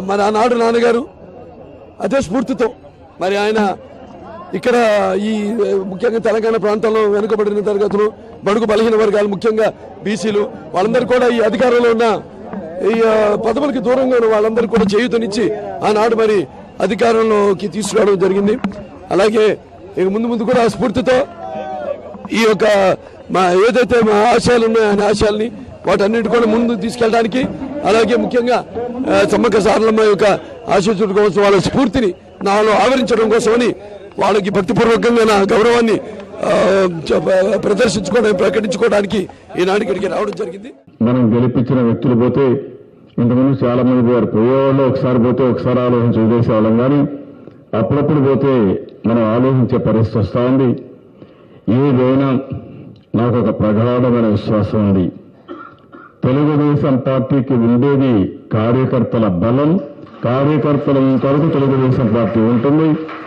మన ఆనాడు నాన్నగారు అదే స్ఫూర్తితో మరి ఆయన ఇక్కడ ఈ ముఖ్యంగా తెలంగాణ ప్రాంతంలో వెనుకబడిన తరగతులు, బడుగు బలహీన వర్గాలు, ముఖ్యంగా బీసీలు వాళ్ళందరూ కూడా ఈ అధికారంలో ఉన్న ఈ పదవులకి దూరంగా ఉన్న వాళ్ళందరూ కూడా చేయూతనిచ్చి ఆనాడు మరి అధికారంలోకి తీసుకురావడం జరిగింది. అలాగే ఇక ముందు కూడా ఆ స్ఫూర్తితో ఈ యొక్క ఏదైతే మా ఆశయాలు ఉన్నాయో ఆయన ఆశయాల్ని వాటన్నిటి కూడా ముందు తీసుకెళ్ళడానికి, అలాగే ముఖ్యంగా సమ్మక్క సారలమ్మ యొక్క ఆశీస్సుల కోసం వాళ్ళ స్ఫూర్తిని నాలో ఆవరించడం కోసమని వాళ్ళకి భక్తిపూర్వకంగా నా గౌరవాన్ని ప్రకటించుకోవడానికి ఈనాడు ఇక్కడికి రావడం జరిగింది. మనం గెలిపించిన వ్యక్తులు పోతే ఇంతకుముందు చాలా మంది వారు పోయేవాళ్ళు, ఒకసారి పోతే ఒకసారి ఆలోచించి వదిలేసేవాళ్ళం, కానీ అప్పుడప్పుడు పోతే మనం ఆలోచించే పరిస్థితి వస్తూ ఉంది. ఏదైనా నాకు ఒక ప్రగాఢమైన విశ్వాసం ఉంది. తెలుగుదేశం పార్టీకి ఉండేది కార్యకర్తల బలం, కార్యకర్తల కొరకు తెలుగుదేశం పార్టీ ఉంటుంది.